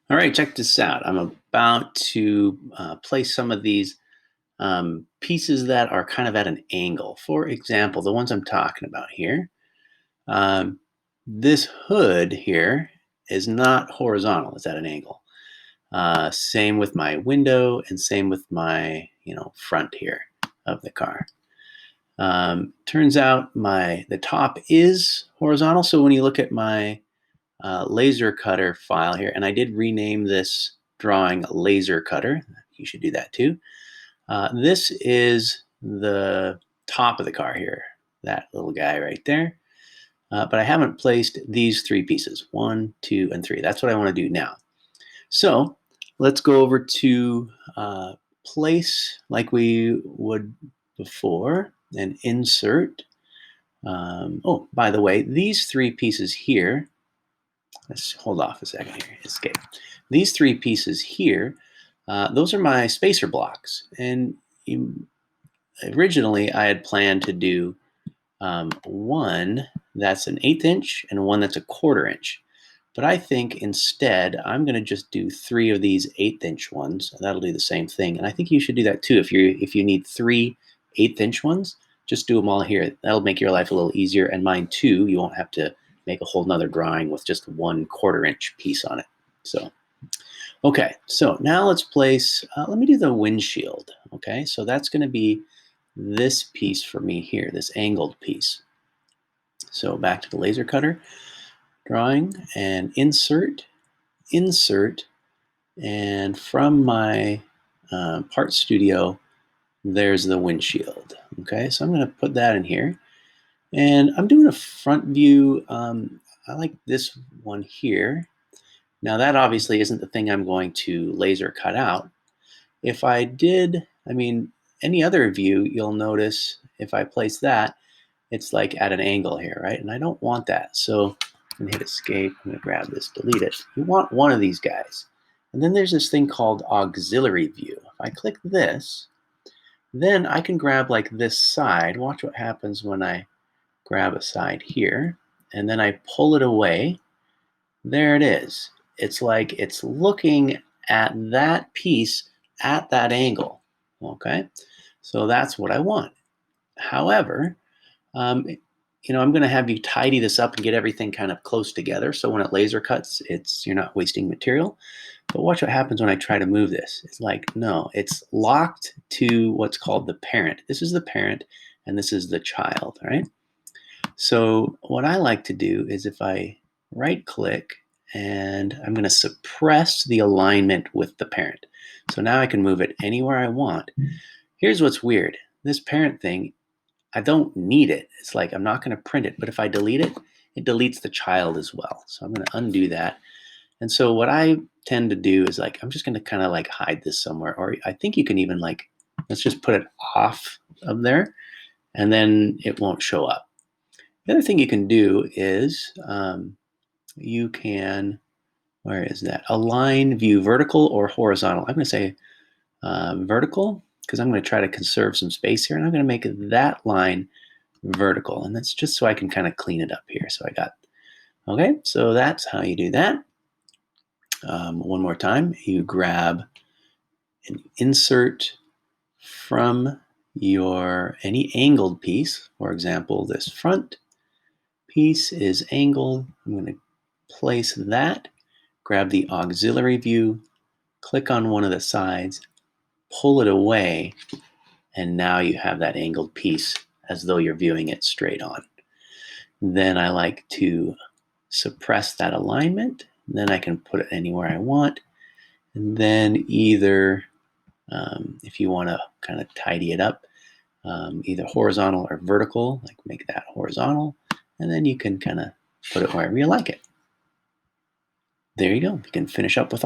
All right, check this out. I'm about to place some of these pieces that are kind of at an angle. For example, the ones I'm talking about here. Um, this hood here is not horizontal, it's at an angle. Same with my window and same with my front here of the car. Turns out the top is horizontal, so when you look at my laser cutter file here, and I did rename this drawing laser cutter. You should do that too. This is the top of the car here, that little guy right there. But I haven't placed these three pieces, 1, 2, and 3. That's what I want to do now. So let's go over to place like we would before and insert. Oh, by the way, these three pieces here, let's hold off a second here, escape. These three pieces here, those are my spacer blocks. And originally I had planned to do one that's an 1/8 inch and one that's a 1/4 inch. But I think instead I'm going to just do 3 of these 1/8 inch ones. That'll do the same thing. And I think you should do that too. If you need 3 1/8 inch ones, just do them all here. That'll make your life a little easier, and mine too. You won't have to make a whole nother drawing with just 1/4 inch piece on it. So, okay, so now let's place, let me do the windshield. Okay, so that's going to be this piece for me here, this angled piece. So back to the laser cutter drawing and insert, and from my Part Studio, there's the windshield. Okay, so I'm going to put that in here. And I'm doing a front view. I like this one here. Now that obviously isn't the thing I'm going to laser cut out. If I did, any other view, you'll notice if I place that, it's like at an angle here, right? And I don't want that. So I'm gonna hit escape. I'm gonna grab this, delete it. You want one of these guys. And then there's this thing called auxiliary view. If I click this, then I can grab like this side. Watch what happens when I grab a side here. And then I pull it away. There it is. It's like it's looking at that piece at that angle. Okay, so that's what I want. However, I'm going to have you tidy this up and get everything kind of close together. So when it laser cuts, you're not wasting material. But watch what happens when I try to move this. It's like, no, it's locked to what's called the parent. This is the parent and this is the child, right? So what I like to do is if I right click and I'm going to suppress the alignment with the parent. So now I can move it anywhere I want. Here's what's weird. This parent thing, I don't need it. It's like I'm not going to print it, but if I delete it, it deletes the child as well. So I'm going to undo that. And so what I tend to do is like, I'm just going to kind of like hide this somewhere, or I think you can even like, let's just put it off of there and then it won't show up. The other thing you can do is you can, where is that? Align view vertical or horizontal. I'm going to say vertical because I'm going to try to conserve some space here, and I'm going to make that line vertical, and that's just so I can kind of clean it up here. So I got, okay, so that's how you do that. One more time, you grab and insert from your any angled piece. For example, this front piece is angled. I'm going to place that, grab the auxiliary view, click on one of the sides, pull it away, and now you have that angled piece as though you're viewing it straight on. Then I like to suppress that alignment. Then I can put it anywhere I want. And then either, if you want to kind of tidy it up, either horizontal or vertical, like make that horizontal. And then you can kind of put it wherever you like it. There you go. You can finish up with all